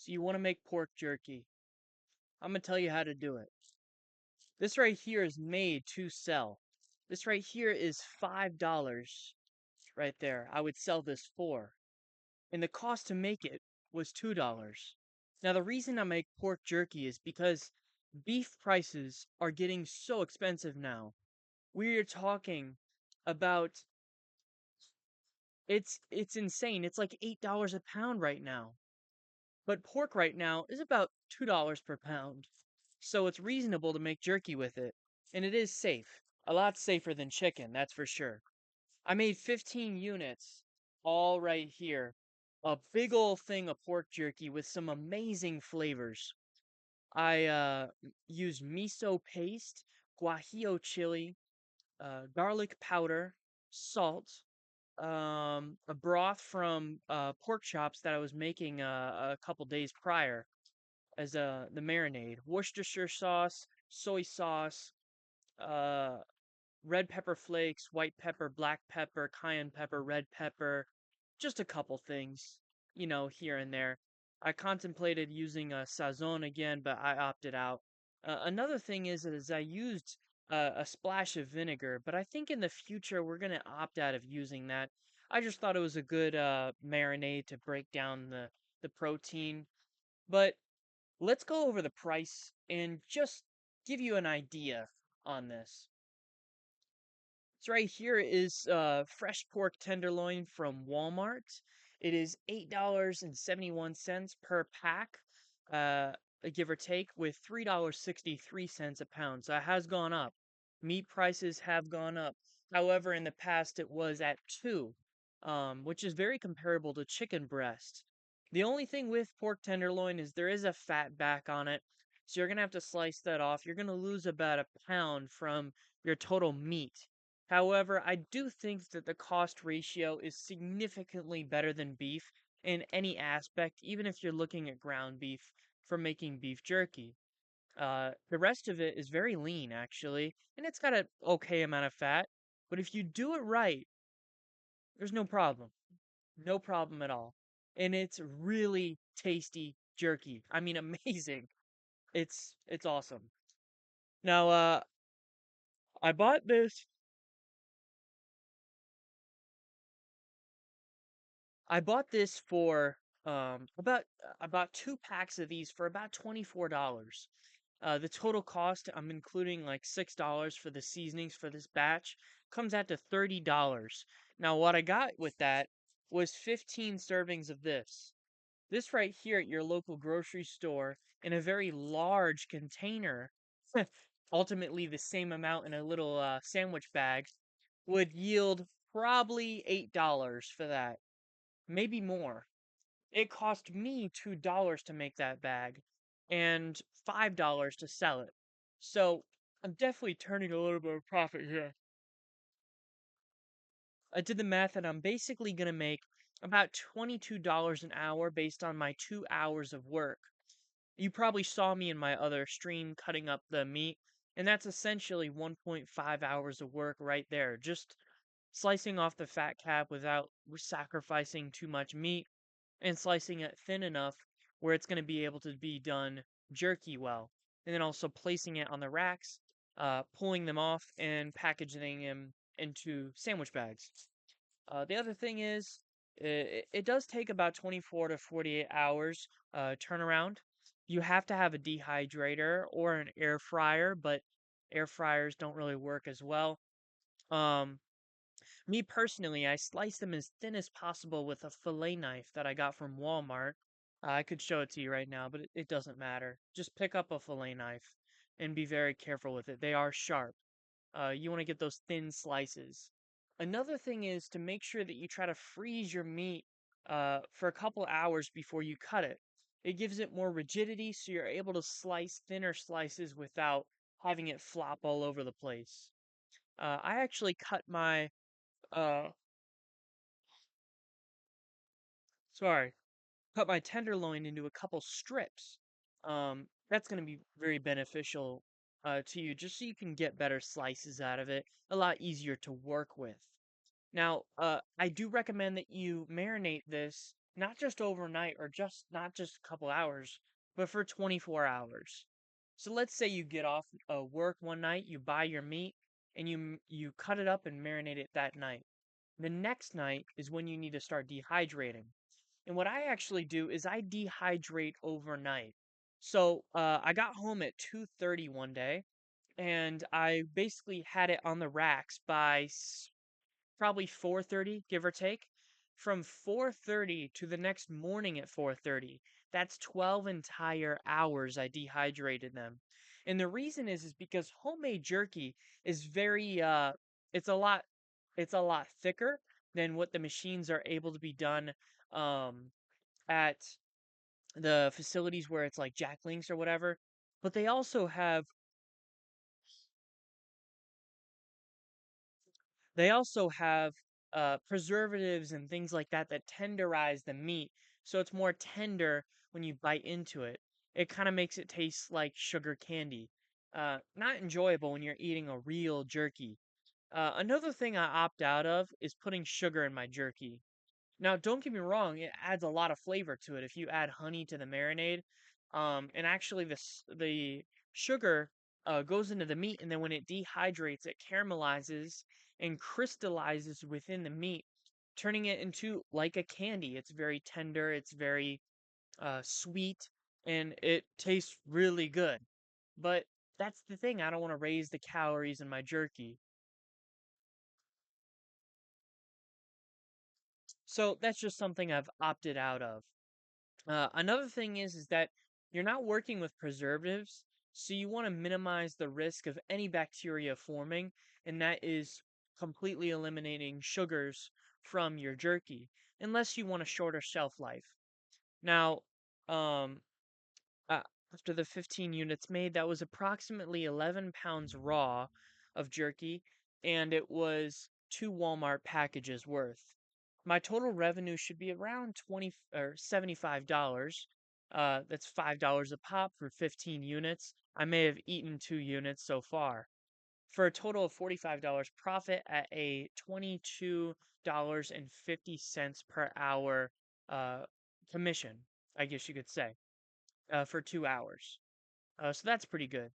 So you want to make pork jerky. I'm going to tell you how to do it. This right here is made to sell. This right here is $5 right there. I would sell this for. And the cost to make it was $2. Now, the reason I make pork jerky is because beef prices are getting so expensive now. We are talking about it's insane. It's like $8 a pound right now. But pork right now is about $2 per pound. So it's reasonable to make jerky with it. And it is safe. A lot safer than chicken, that's for sure. I made 15 units all right here. A big old thing of pork jerky with some amazing flavors. I used miso paste, guajillo chili, garlic powder, salt, a broth from pork chops that I was making a couple days prior as the marinade, Worcestershire sauce, soy sauce, uh, red pepper flakes, white pepper, black pepper, cayenne pepper, red pepper, just a couple things, here and there. I contemplated using a sazon again, but I opted out. Another thing is I used a splash of vinegar, but I think in the future we're gonna opt out of using that. I just thought it was a good marinade to break down the protein. But let's go over the price and just give you an idea on this. So right here is fresh pork tenderloin from Walmart. It is $8.71 per pack, uh, give or take, with $3.63 a pound. So it has gone up. Meat prices have gone up. However, in the past it was at 2, which is very comparable to chicken breast. The only thing with pork tenderloin is there is a fat back on it, so you're gonna have to slice that off. You're gonna lose about a pound from your total meat. However, I do think that the cost ratio is significantly better than beef in any aspect, even if you're looking at ground beef for making beef jerky. The rest of it is very lean, actually, and it's got an okay amount of fat. But if you do it right, there's no problem. No problem at all. And it's really tasty jerky. I mean, amazing. It's awesome. Now, I bought this I bought this for about 2 packs of these for about $24. The total cost, I'm including like $6 for the seasonings for this batch, comes out to $30. Now, what I got with that was 15 servings of this. This right here at your local grocery store in a very large container, ultimately the same amount in a little sandwich bag, would yield probably $8 for that, maybe more. It cost me $2 to make that bag and $5 to sell it. So I'm definitely turning a little bit of profit here. I did the math and I'm basically going to make about $22 an hour based on my 2 hours of work. You probably saw me in my other stream cutting up the meat, and that's essentially 1.5 hours of work right there. Just slicing off the fat cap without sacrificing too much meat and slicing it thin enough where it's going to be able to be done jerky well. And then also placing it on the racks, pulling them off, and packaging them into sandwich bags. The other thing is, it does take about 24 to 48 hours turnaround. You have to have a dehydrator or an air fryer, but air fryers don't really work as well. Um, Me personally, I slice them as thin as possible with a fillet knife that I got from Walmart. I could show it to you right now, but it doesn't matter. Just pick up a fillet knife and be very careful with it. They are sharp. You want to get those thin slices. Another thing is to make sure that you try to freeze your meat for a couple hours before you cut it. It gives it more rigidity, so you're able to slice thinner slices without having it flop all over the place. I actually uh, sorry, cut my tenderloin into a couple strips. That's going to be very beneficial to you, just so you can get better slices out of it, a lot easier to work with. Now, I do recommend that you marinate this not just overnight or just not just a couple hours, but for 24 hours. So let's say you get off work one night, you buy your meat, and you cut it up and marinate it that night. The next night is when you need to start dehydrating. And what I actually do is I dehydrate overnight. So I got home at 2:30 one day, and I basically had it on the racks by probably 4:30, give or take. From 4:30 to the next morning at 4:30, that's 12 entire hours I dehydrated them. And the reason is because homemade jerky is very it's a lot it's a lot thicker than what the machines are able to be done um at the facilities where it's like Jack Links or whatever. But they also have preservatives and things like that that tenderize the meat, so it's more tender when you bite into it. It kind of makes it taste like sugar candy. Not enjoyable when you're eating a real jerky. Another thing I opt out of is putting sugar in my jerky. Now, don't get me wrong, it adds a lot of flavor to it if you add honey to the marinade. And actually, the sugar goes into the meat, and then when it dehydrates, it caramelizes and crystallizes within the meat, turning it into like a candy. It's very tender, it's very sweet, and it tastes really good. But that's the thing, I don't want to raise the calories in my jerky. So that's just something I've opted out of. Another thing is that you're not working with preservatives, so you want to minimize the risk of any bacteria forming, and that is completely eliminating sugars from your jerky, unless you want a shorter shelf life. Now, um, uh, after the 15 units made, that was approximately 11 pounds raw of jerky, and it was 2 Walmart packages worth. My total revenue should be around 20 or $75. That's $5 a pop for 15 units. I may have eaten 2 units so far, for a total of $45 profit at a $22.50 per hour uh, commission, I guess you could say, for 2 hours. So that's pretty good.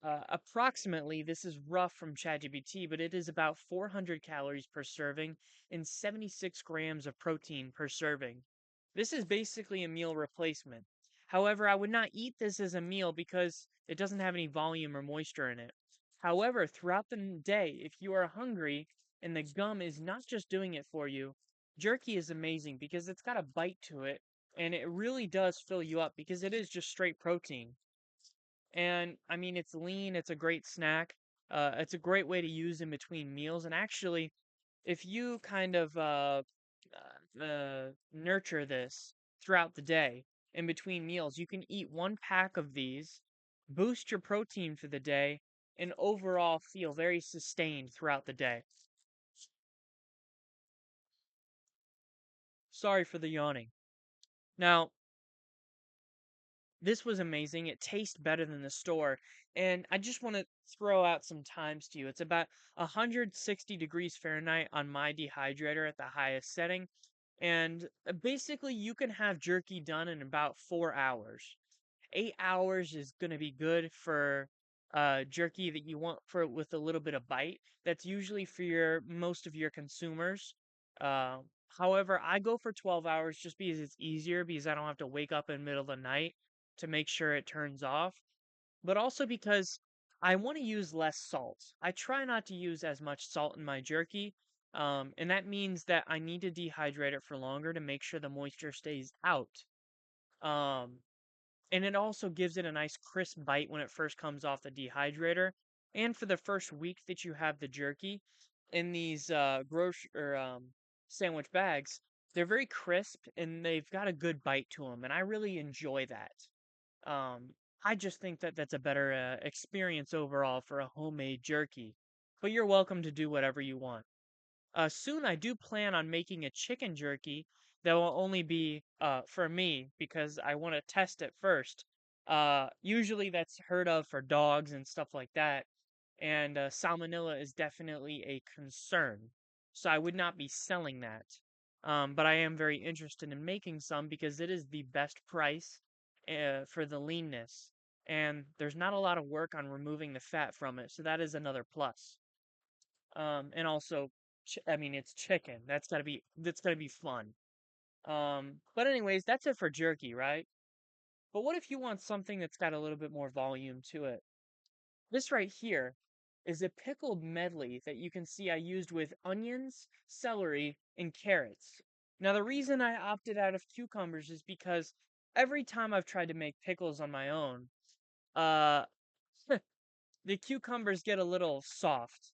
Approximately, this is rough from ChatGPT, but it is about 400 calories per serving and 76 grams of protein per serving. This is basically a meal replacement. However, I would not eat this as a meal because it doesn't have any volume or moisture in it. However, throughout the day, if you are hungry and the gum is not just doing it for you, jerky is amazing because it's got a bite to it and it really does fill you up because it is just straight protein. And I mean, it's lean, it's a great snack. It's a great way to use in between meals. And actually, if you kind of nurture this throughout the day in between meals, you can eat 1 pack of these, boost your protein for the day, and overall feel very sustained throughout the day. Sorry for the yawning. Now, this was amazing. It tastes better than the store. And I just want to throw out some times to you. It's about 160 degrees Fahrenheit on my dehydrator at the highest setting. And basically, you can have jerky done in about 4 hours. 8 hours is going to be good for jerky that you want for with a little bit of bite. That's usually for your most of your consumers. Uh, However, I go for 12 hours just because it's easier because I don't have to wake up in the middle of the night to make sure it turns off, but also because I want to use less salt. I try not to use as much salt in my jerky, and that means that I need to dehydrate it for longer to make sure the moisture stays out. Um, and it also gives it a nice crisp bite when it first comes off the dehydrator. And for the first week that you have the jerky in these grocery or sandwich bags, they're very crisp and they've got a good bite to them, and I really enjoy that. Um, I just think that that's a better experience overall for a homemade jerky. But you're welcome to do whatever you want. Soon I do plan on making a chicken jerky that will only be for me because I want to test it first. Usually that's heard of for dogs and stuff like that, and salmonella is definitely a concern. So I would not be selling that. But I am very interested in making some because it is the best price for the leanness. And there's not a lot of work on removing the fat from it, so that is another plus. And also, I mean, it's chicken. That's gotta be fun. But anyways, that's it for jerky, right? But what if you want something that's got a little bit more volume to it? This right here is a pickled medley that you can see I used with onions, celery, and carrots. Now, the reason I opted out of cucumbers is because every time I've tried to make pickles on my own, uh, the cucumbers get a little soft.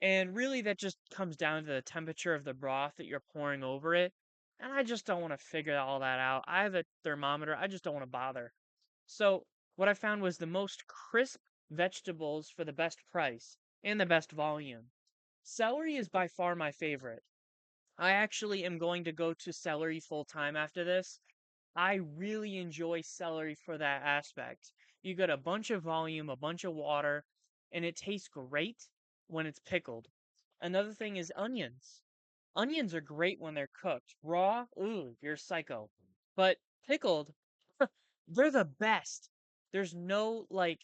And really, that just comes down to the temperature of the broth that you're pouring over it. And I just don't want to figure all that out. I have a thermometer, I just don't want to bother. So, what I found was the most crisp vegetables for the best price and the best volume. Celery is by far my favorite. I actually am going to go to celery full time after this. I really enjoy celery for that aspect. You get a bunch of volume, a bunch of water, and it tastes great when it's pickled. Another thing is onions. Onions are great when they're cooked. Raw, ooh, you're psycho. But pickled, they're the best. There's no like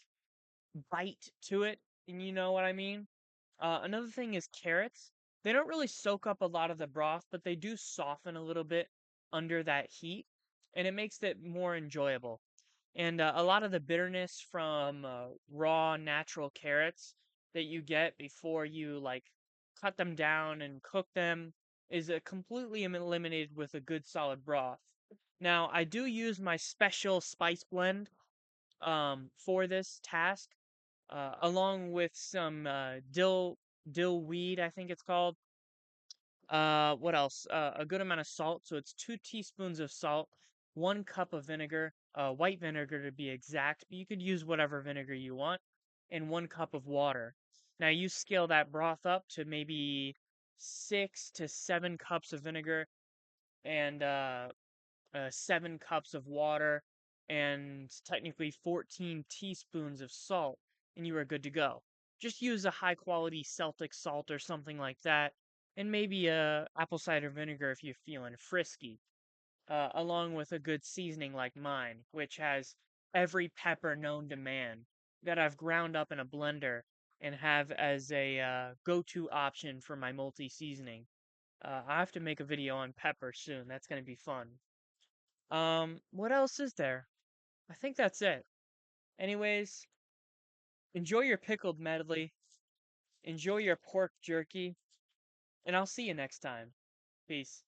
bite to it, and you know what I mean? Another thing is carrots. They don't really soak up a lot of the broth, but they do soften a little bit under that heat, and it makes it more enjoyable. And a lot of the bitterness from raw natural carrots that you get before you like cut them down and cook them is completely eliminated with a good solid broth. Now, I do use my special spice blend for this task, along with some dill weed, I think it's called. What else? A good amount of salt. So it's 2 teaspoons of salt, 1 cup of vinegar, white vinegar to be exact, but you could use whatever vinegar you want, and 1 cup of water. Now you scale that broth up to maybe 6 to 7 cups of vinegar and 7 cups of water and technically 14 teaspoons of salt, and you are good to go. Just use a high quality Celtic salt or something like that, and maybe a apple cider vinegar if you're feeling frisky, along with a good seasoning like mine, which has every pepper known to man that I've ground up in a blender and have as a go-to option for my multi-seasoning. I have to make a video on pepper soon. That's going to be fun. What else is there? I think that's it. Anyways, enjoy your pickled medley, enjoy your pork jerky, and I'll see you next time. Peace.